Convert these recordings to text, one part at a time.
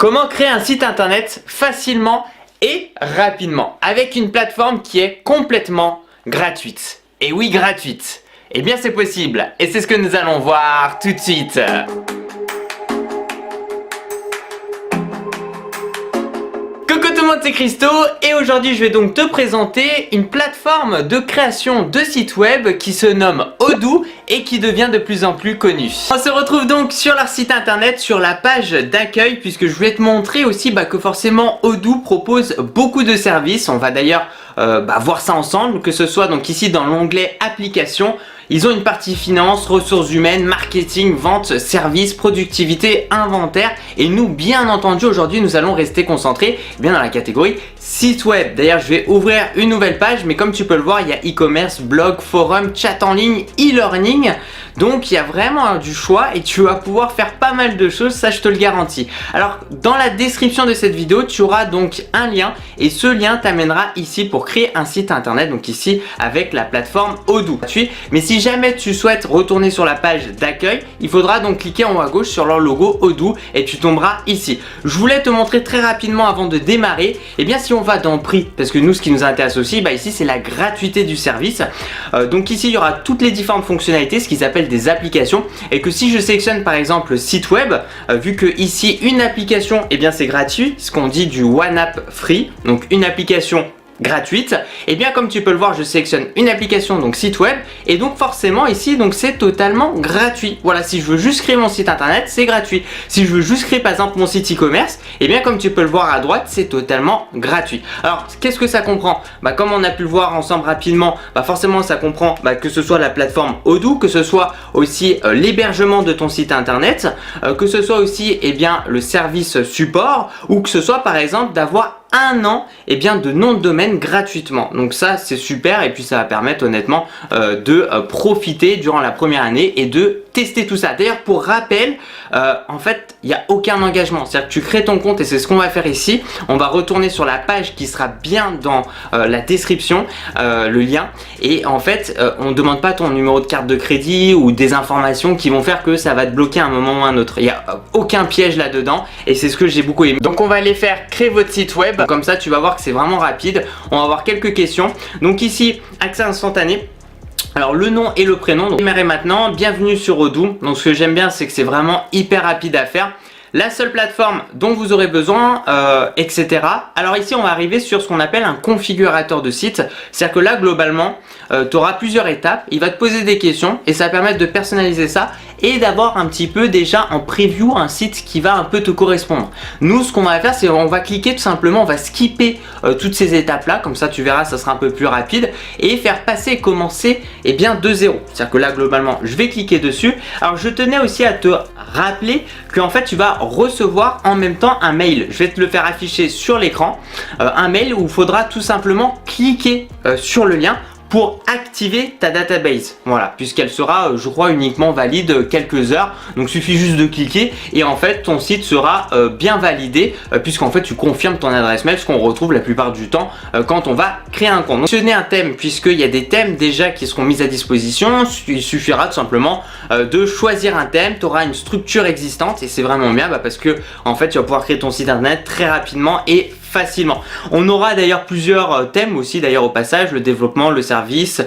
Comment créer un site internet facilement et rapidement avec une plateforme qui est complètement gratuite. Et oui, gratuite. Eh bien c'est possible et c'est ce que nous allons voir tout de suite. Coucou tout le monde, c'est Christo et aujourd'hui je vais donc te présenter une plateforme de création de sites web qui se nomme Odoo et qui devient de plus en plus connue. On se retrouve donc sur leur site internet, sur la page d'accueil, puisque je voulais te montrer aussi que forcément Odoo propose beaucoup de services. On va d'ailleurs voir ça ensemble, que ce soit donc ici dans l'onglet applications. Ils ont une partie finance, ressources humaines, marketing, vente, services, productivité, inventaire. Et nous, bien entendu, aujourd'hui, nous allons rester concentrés bien dans la catégorie site web. D'ailleurs, je vais ouvrir une nouvelle page, mais comme tu peux le voir, il y a e-commerce, blog, forum, chat en ligne, e-learning. Donc, il y a vraiment du choix et tu vas pouvoir faire pas mal de choses, ça je te le garantis. Alors, dans la description de cette vidéo, tu auras donc un lien et ce lien t'amènera ici pour créer un site internet. Donc ici, avec la plateforme Odoo. Mais si jamais tu souhaites retourner sur la page d'accueil, il faudra donc cliquer en haut à gauche sur leur logo Odoo et tu tomberas ici. Je voulais te montrer très rapidement avant de démarrer, et bien si on va dans le prix, parce que nous ce qui nous intéresse aussi, ici c'est la gratuité du service. Donc ici il y aura toutes les différentes fonctionnalités, ce qu'ils appellent des applications, et que si je sélectionne par exemple site web, vu que ici une application, et bien c'est gratuit, ce qu'on dit du one app free, donc une application gratuite, et bien comme tu peux le voir, je sélectionne une application, donc site web, et donc forcément ici donc c'est totalement gratuit. Voilà, si je veux juste créer mon site internet, c'est gratuit. Si je veux juste créer par exemple mon site e-commerce, et bien comme tu peux le voir à droite, c'est totalement gratuit. Alors qu'est-ce que ça comprend? Comme on a pu le voir ensemble rapidement, forcément ça comprend que ce soit la plateforme Odoo, que ce soit aussi l'hébergement de ton site internet, que ce soit aussi le service support, ou que ce soit par exemple d'avoir un an de nom de domaine gratuitement. Donc ça c'est super, et puis ça va permettre honnêtement de profiter durant la première année et de tester tout ça. D'ailleurs pour rappel, en fait il n'y a aucun engagement, c'est-à-dire que tu crées ton compte et c'est ce qu'on va faire ici. On va retourner sur la page qui sera bien dans la description, le lien, et en fait on ne demande pas ton numéro de carte de crédit ou des informations qui vont faire que ça va te bloquer à un moment ou à un autre. Il n'y a aucun piège là-dedans et c'est ce que j'ai beaucoup aimé. Donc on va aller faire créer votre site web. Comme ça tu vas voir que c'est vraiment rapide. On va avoir quelques questions. Donc ici accès instantané. Alors le nom et le prénom. Donc démarrer maintenant. Bienvenue sur Odoo. Donc ce que j'aime bien, c'est que c'est vraiment hyper rapide à faire. La seule plateforme dont vous aurez besoin, etc. Alors ici on va arriver sur ce qu'on appelle un configurateur de site. C'est-à-dire que là globalement tu auras plusieurs étapes. Il va te poser des questions et ça va permettre de personnaliser ça et d'avoir un petit peu déjà en preview un site qui va un peu te correspondre. Nous ce qu'on va faire, c'est on va cliquer tout simplement, on va skipper toutes ces étapes là, comme ça tu verras ça sera un peu plus rapide, et faire passer et commencer de zéro. C'est-à-dire que là globalement je vais cliquer dessus. Alors je tenais aussi à te rappeler qu'en fait tu vas recevoir en même temps un mail. Je vais te le faire afficher sur l'écran, un mail où il faudra tout simplement cliquer sur le lien pour activer ta database. Voilà, puisqu'elle sera, je crois, uniquement valide quelques heures. Donc il suffit juste de cliquer et en fait ton site sera bien validé, puisqu'en fait tu confirmes ton adresse mail, ce qu'on retrouve la plupart du temps quand on va créer un compte. Donc sélectionner un thème, puisqu'il y a des thèmes déjà qui seront mis à disposition. Il suffira tout simplement de choisir un thème. Tu auras une structure existante et c'est vraiment bien parce que en fait tu vas pouvoir créer ton site internet très rapidement et facilement. On aura d'ailleurs plusieurs thèmes aussi d'ailleurs au passage, le développement, le service,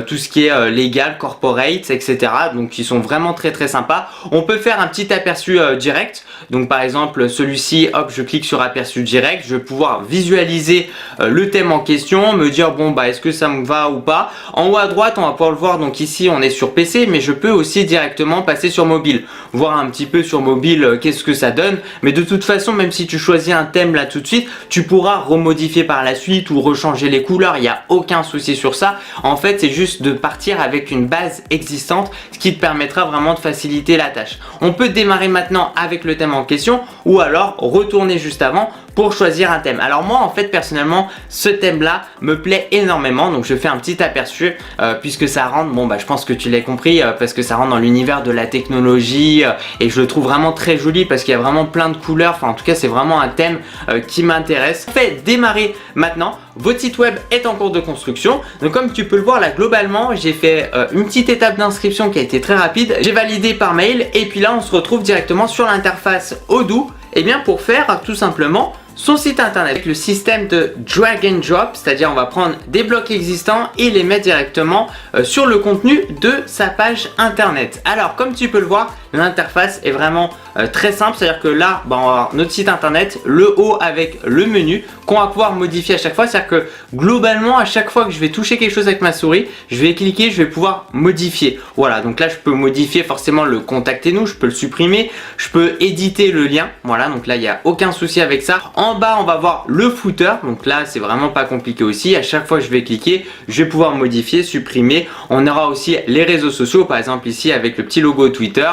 tout ce qui est légal, corporate, etc. Donc qui sont vraiment très sympas. On peut faire un petit aperçu direct. Donc par exemple celui-ci, hop, je clique sur aperçu direct, je vais pouvoir visualiser le thème en question, me dire est-ce que ça me va ou pas. En haut à droite on va pouvoir le voir, donc ici on est sur PC, mais je peux aussi directement passer sur mobile, voir un petit peu sur mobile qu'est-ce que ça donne. Mais de toute façon, même si tu choisis un thème là tout de suite, tu pourras remodifier par la suite ou rechanger les couleurs, il n'y a aucun souci sur ça. En fait c'est juste de partir avec une base existante, ce qui te permettra vraiment de faciliter la tâche. On peut démarrer maintenant avec le thème en question ou alors retourner juste avant pour choisir un thème. Alors moi en fait personnellement ce thème là me plaît énormément, donc je fais un petit aperçu puisque ça rentre, je pense que tu l'as compris, parce que ça rentre dans l'univers de la technologie et je le trouve vraiment très joli parce qu'il y a vraiment plein de couleurs. En tout cas c'est vraiment un thème qui m'intéresse. Fait démarrer maintenant. Votre site web est en cours de construction, donc comme tu peux le voir là globalement j'ai fait une petite étape d'inscription qui a été très rapide, j'ai validé par mail et puis là on se retrouve directement sur l'interface Odoo Eh bien pour faire tout simplement son site internet avec le système de drag and drop, c'est-à-dire on va prendre des blocs existants et les mettre directement sur le contenu de sa page internet. Alors comme tu peux le voir, l'interface est vraiment très simple, c'est-à-dire que là on va avoir notre site internet, le haut avec le menu qu'on va pouvoir modifier à chaque fois, c'est-à-dire que globalement à chaque fois que je vais toucher quelque chose avec ma souris, je vais cliquer, je vais pouvoir modifier. Voilà, donc là je peux modifier forcément le contactez-nous, je peux le supprimer, je peux éditer le lien, voilà, donc là il n'y a aucun souci avec ça. En bas on va voir le footer, donc là c'est vraiment pas compliqué aussi, à chaque fois que je vais cliquer, je vais pouvoir modifier, supprimer. On aura aussi les réseaux sociaux, par exemple ici avec le petit logo Twitter,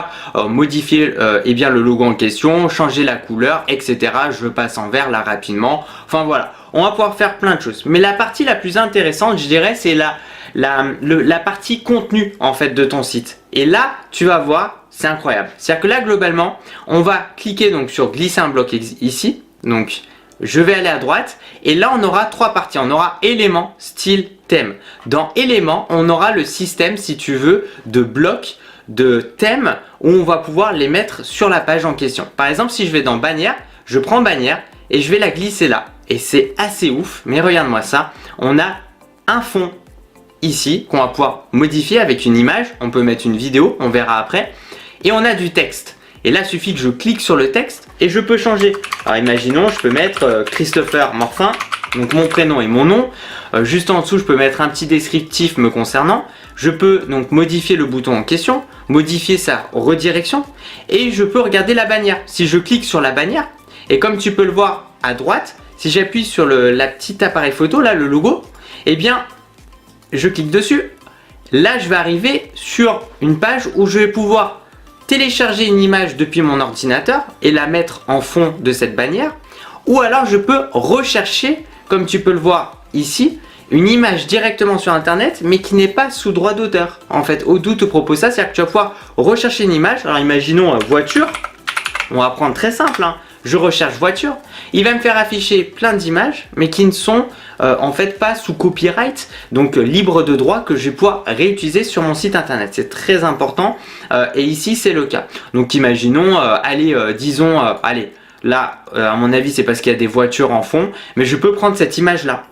modifier eh bien le logo en question, changer la couleur, etc. Je passe en vert là rapidement, enfin voilà, on va pouvoir faire plein de choses. Mais la partie la plus intéressante je dirais c'est la partie contenu en fait de ton site. Et là tu vas voir, c'est incroyable, c'est-à-dire que là globalement on va cliquer donc sur glisser un bloc ici, donc je vais aller à droite et là on aura trois parties, on aura éléments, style, thème. Dans éléments on aura le système si tu veux de blocs, de thèmes où on va pouvoir les mettre sur la page en question. Par exemple si je vais dans bannière, je prends bannière et je vais la glisser là et c'est assez ouf, mais regarde-moi ça, on a un fond ici qu'on va pouvoir modifier avec une image, on peut mettre une vidéo, on verra après, et on a du texte. Et là, il suffit que je clique sur le texte et je peux changer. Alors imaginons, je peux mettre Christopher Morfin, donc mon prénom et mon nom. Juste en dessous, je peux mettre un petit descriptif me concernant. Je peux donc modifier le bouton en question, modifier sa redirection et je peux regarder la bannière. Si je clique sur la bannière, et comme tu peux le voir à droite, si j'appuie sur la petite appareil photo, là, le logo, eh bien, je clique dessus. Là, je vais arriver sur une page où je vais pouvoir télécharger une image depuis mon ordinateur et la mettre en fond de cette bannière, ou alors je peux rechercher, comme tu peux le voir ici, une image directement sur internet mais qui n'est pas sous droit d'auteur. En fait Odoo te propose ça, c'est-à-dire que tu vas pouvoir rechercher une image. Alors imaginons voiture, on va prendre très simple, hein. Je recherche voiture, il va me faire afficher plein d'images mais qui ne sont en fait pas sous copyright, donc libre de droit, que je vais pouvoir réutiliser sur mon site internet. C'est très important et ici c'est le cas. Donc imaginons, allez, disons, allez, là à mon avis c'est parce qu'il y a des voitures en fond, mais je peux prendre cette image là.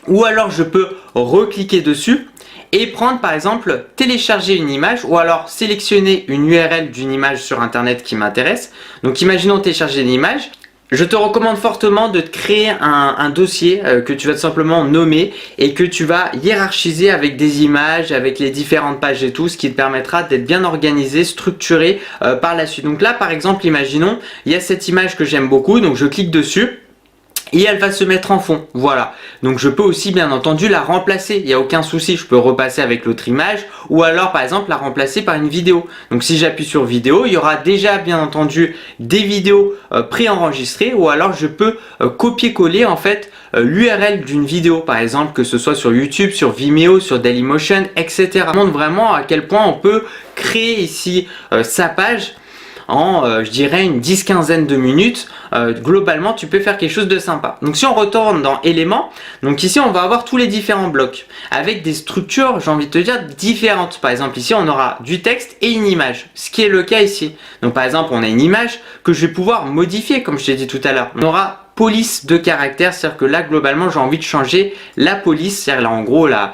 Ou alors je peux recliquer dessus et prendre par exemple télécharger une image ou alors sélectionner une URL d'une image sur internet qui m'intéresse. Donc imaginons télécharger une image. Je te recommande fortement de te créer un dossier que tu vas tout simplement nommer et que tu vas hiérarchiser avec des images, avec les différentes pages et tout, ce qui te permettra d'être bien organisé, structuré par la suite. Donc là par exemple imaginons, il y a cette image que j'aime beaucoup, donc je clique dessus. Et elle va se mettre en fond, voilà. Donc je peux aussi bien entendu la remplacer, il n'y a aucun souci, je peux repasser avec l'autre image ou alors par exemple la remplacer par une vidéo. Donc si j'appuie sur vidéo, il y aura déjà bien entendu des vidéos préenregistrées ou alors je peux copier-coller en fait l'URL d'une vidéo, par exemple que ce soit sur YouTube, sur Vimeo, sur Dailymotion, etc. Ça montre vraiment à quel point on peut créer ici sa page en je dirais une 10-15aine de minutes. Globalement tu peux faire quelque chose de sympa. Donc si on retourne dans éléments, donc ici on va avoir tous les différents blocs avec des structures, j'ai envie de te dire, différentes. Par exemple ici on aura du texte et une image, ce qui est le cas ici. Donc par exemple on a une image que je vais pouvoir modifier comme je t'ai dit tout à l'heure. On aura police de caractère, c'est-à-dire que là globalement j'ai envie de changer la police, c'est-à-dire là en gros la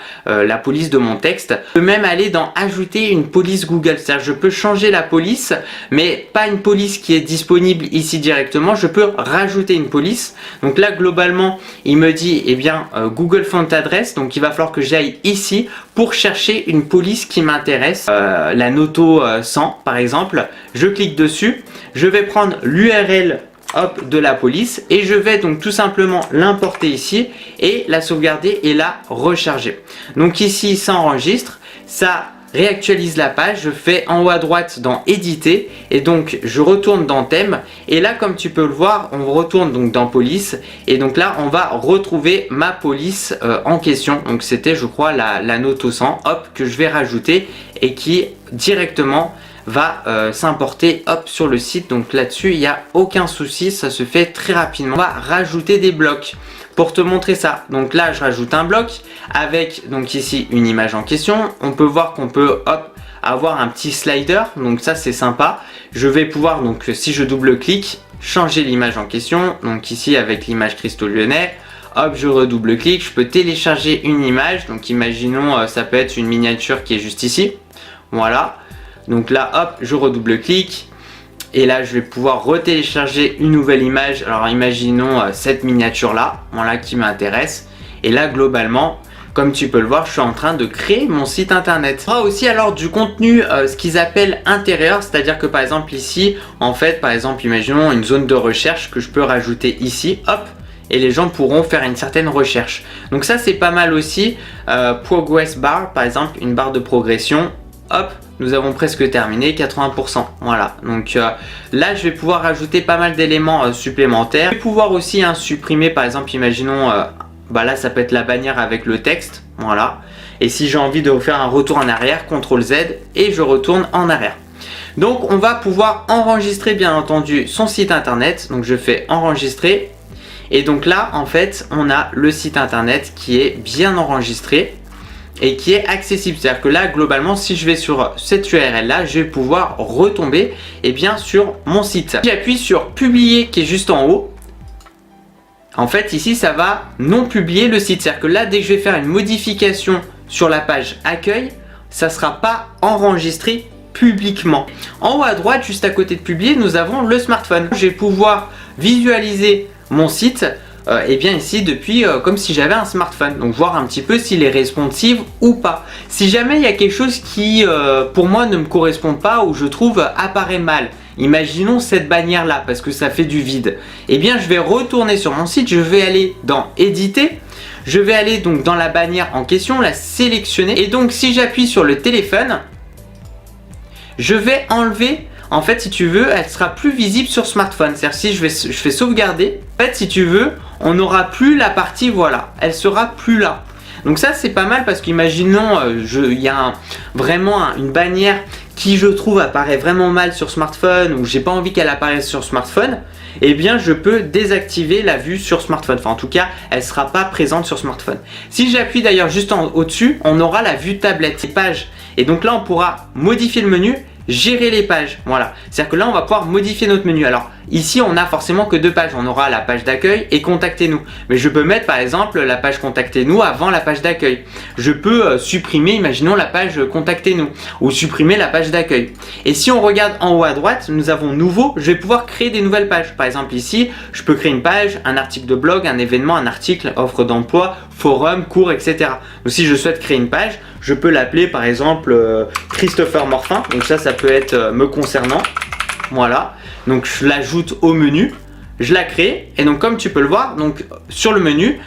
police de mon texte. Je peux même aller dans ajouter une police Google, c'est-à-dire je peux changer la police mais pas une police qui est disponible ici directement, je peux rajouter une police. Donc là globalement il me dit eh bien Google Font Adresse, donc il va falloir que j'aille ici pour chercher une police qui m'intéresse, la Noto 100 par exemple. Je clique dessus, je vais prendre l'URL hop de la police et je vais donc tout simplement l'importer ici et la sauvegarder et la recharger. Donc ici ça enregistre, ça réactualise la page, je fais en haut à droite dans éditer et donc je retourne dans thème et là comme tu peux le voir on retourne donc dans police et donc là on va retrouver ma police en question. Donc c'était je crois la Noto 100 hop que je vais rajouter et qui directement va s'importer hop sur le site. Donc là-dessus il n'y a aucun souci, ça se fait très rapidement. On va rajouter des blocs pour te montrer ça. Donc là je rajoute un bloc avec donc ici une image en question. On peut voir qu'on peut hop avoir un petit slider, donc ça c'est sympa. Je vais pouvoir donc si je double-clique changer l'image en question. Donc ici avec l'image Cristaux Lyonnais, hop, je redouble-clique, je peux télécharger une image. Donc imaginons, ça peut être une miniature qui est juste ici. Voilà. Donc là, hop, je redouble-clique. Et là, je vais pouvoir retélécharger une nouvelle image. Alors imaginons cette miniature-là, voilà, qui m'intéresse. Et là, globalement, comme tu peux le voir, je suis en train de créer mon site internet. On aura aussi alors du contenu, ce qu'ils appellent intérieur, c'est-à-dire que par exemple ici, en fait, par exemple, imaginons une zone de recherche que je peux rajouter ici, hop, et les gens pourront faire une certaine recherche. Donc ça, c'est pas mal aussi. Progress bar, par exemple, une barre de progression, hop, nous avons presque terminé, 80%. Voilà, donc là, je vais pouvoir rajouter pas mal d'éléments supplémentaires. Je vais pouvoir aussi supprimer, par exemple, imaginons... bah là ça peut être la bannière avec le texte, voilà. Et si j'ai envie de faire un retour en arrière, CTRL Z et je retourne en arrière. Donc on va pouvoir enregistrer bien entendu son site internet. Donc je fais enregistrer. Et donc là en fait on a le site internet qui est bien enregistré et qui est accessible. C'est-à-dire que là globalement si je vais sur cette URL là, je vais pouvoir retomber sur mon site. J'appuie sur publier qui est juste en haut. En fait ici ça va non publier le site, c'est-à-dire que là dès que je vais faire une modification sur la page accueil, ça ne sera pas enregistré publiquement. En haut à droite, juste à côté de publier, nous avons le smartphone. Je vais pouvoir visualiser mon site ici depuis comme si j'avais un smartphone, donc voir un petit peu s'il est responsive ou pas. Si jamais il y a quelque chose qui pour moi ne me correspond pas ou je trouve apparaît mal, imaginons cette bannière là parce que ça fait du vide, je vais retourner sur mon site, je vais aller dans éditer, je vais aller donc dans la bannière en question, la sélectionner et donc si j'appuie sur le téléphone, je vais enlever. En fait, si tu veux, elle sera plus visible sur smartphone. C'est-à-dire si je fais sauvegarder, en fait, si tu veux, on n'aura plus la partie, voilà, elle sera plus là. Donc ça, c'est pas mal parce qu'imaginons, il y a vraiment une bannière qui, je trouve, apparaît vraiment mal sur smartphone ou j'ai pas envie qu'elle apparaisse sur smartphone, je peux désactiver la vue sur smartphone. Enfin, en tout cas, elle sera pas présente sur smartphone. Si j'appuie d'ailleurs juste au-dessus, on aura la vue tablette, les pages. Et donc là, on pourra modifier le menu, gérer les pages, voilà. C'est-à-dire que là, on va pouvoir modifier notre menu. Alors, ici, on n'a forcément que deux pages. On aura la page d'accueil et contactez-nous. Mais je peux mettre, par exemple, la page contactez-nous avant la page d'accueil. Je peux supprimer, imaginons, la page contactez-nous ou supprimer la page d'accueil. Et si on regarde en haut à droite, nous avons nouveau. Je vais pouvoir créer des nouvelles pages. Par exemple, ici, je peux créer une page, un article de blog, un événement, un article, offre d'emploi, forum, cours, etc. Donc, si je souhaite créer une page, je peux l'appeler, par exemple, Christopher Morfin. Donc ça peut être me concernant. Voilà, donc je l'ajoute au menu, je la crée et donc comme tu peux le voir, donc sur le menu,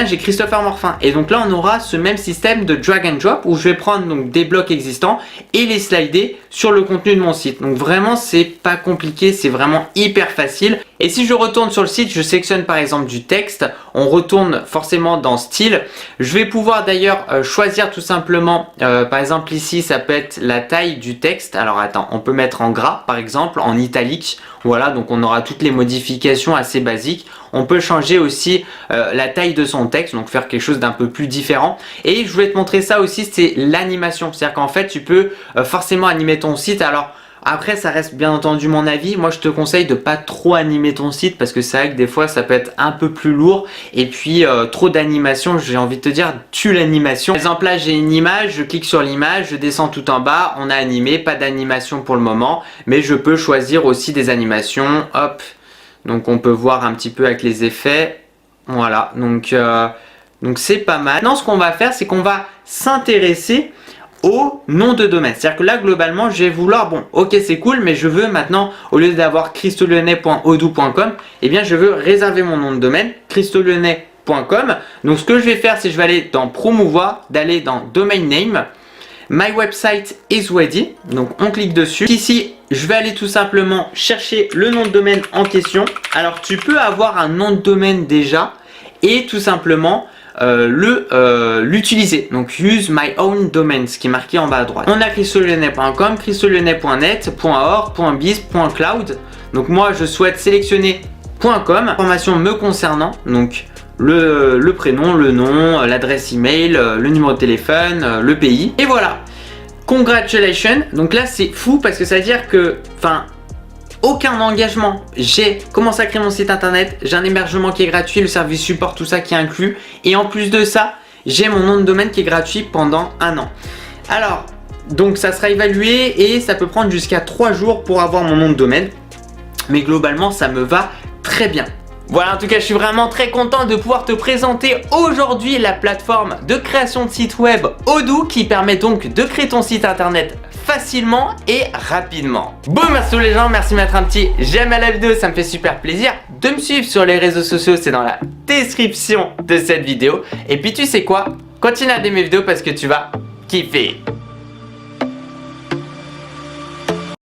j'ai Christopher Morfin et donc là on aura ce même système de drag and drop où je vais prendre donc des blocs existants et les slider sur le contenu de mon site. Donc vraiment c'est pas compliqué, c'est vraiment hyper facile. Et si je retourne sur le site, je sélectionne par exemple du texte, on retourne forcément dans style. Je vais pouvoir d'ailleurs choisir tout simplement, par exemple ici ça peut être la taille du texte. Alors attends, on peut mettre en gras par exemple, en italique. Voilà, donc on aura toutes les modifications assez basiques. On peut changer aussi la taille de son texte, donc faire quelque chose d'un peu plus différent. Et je voulais te montrer ça aussi, c'est l'animation. C'est-à-dire qu'en fait, tu peux forcément animer ton site. Alors, après, ça reste bien entendu mon avis. Moi, je te conseille de pas trop animer ton site parce que c'est vrai que des fois, ça peut être un peu plus lourd. Et puis, trop d'animation, j'ai envie de te dire, tue l'animation. Par exemple, là, j'ai une image, je clique sur l'image, je descends tout en bas, on a animé, pas d'animation pour le moment. Mais je peux choisir aussi des animations, hop. Donc on peut voir un petit peu avec les effets. Voilà, donc c'est pas mal. Maintenant ce qu'on va faire, c'est qu'on va s'intéresser au nom de domaine. C'est-à-dire que là globalement je vais vouloir, bon ok c'est cool, mais je veux maintenant, au lieu d'avoir cristauxlyonnais.odoo.com, je veux réserver mon nom de domaine, cristauxlyonnais.com. Donc ce que je vais faire, c'est que je vais aller dans promouvoir, d'aller dans domain name. My website is ready, donc on clique dessus. Ici, je vais aller tout simplement chercher le nom de domaine en question. Alors, tu peux avoir un nom de domaine déjà et tout simplement l'utiliser. Donc, use my own domain, ce qui est marqué en bas à droite. On a cristauxlyonnais.com, cristauxlyonnais.net, .org, .biz, .cloud. Donc, moi, je souhaite sélectionner .com, information me concernant, donc le prénom, le nom, l'adresse email, le numéro de téléphone, le pays. Et voilà. Congratulations. Donc là, c'est fou parce que ça veut dire que, aucun engagement. J'ai commencé à créer mon site internet, j'ai un hébergement qui est gratuit, le service support, tout ça qui est inclus. Et en plus de ça, j'ai mon nom de domaine qui est gratuit pendant 1 an. Alors, donc ça sera évalué et ça peut prendre jusqu'à 3 jours pour avoir mon nom de domaine. Mais globalement, ça me va très bien. Voilà, en tout cas, je suis vraiment très content de pouvoir te présenter aujourd'hui la plateforme de création de site web Odoo qui permet donc de créer ton site internet facilement et rapidement. Bon, merci les gens, merci de mettre un petit j'aime à la vidéo, ça me fait super plaisir. De me suivre sur les réseaux sociaux, c'est dans la description de cette vidéo. Et puis tu sais quoi, continue à aimer mes vidéos parce que tu vas kiffer.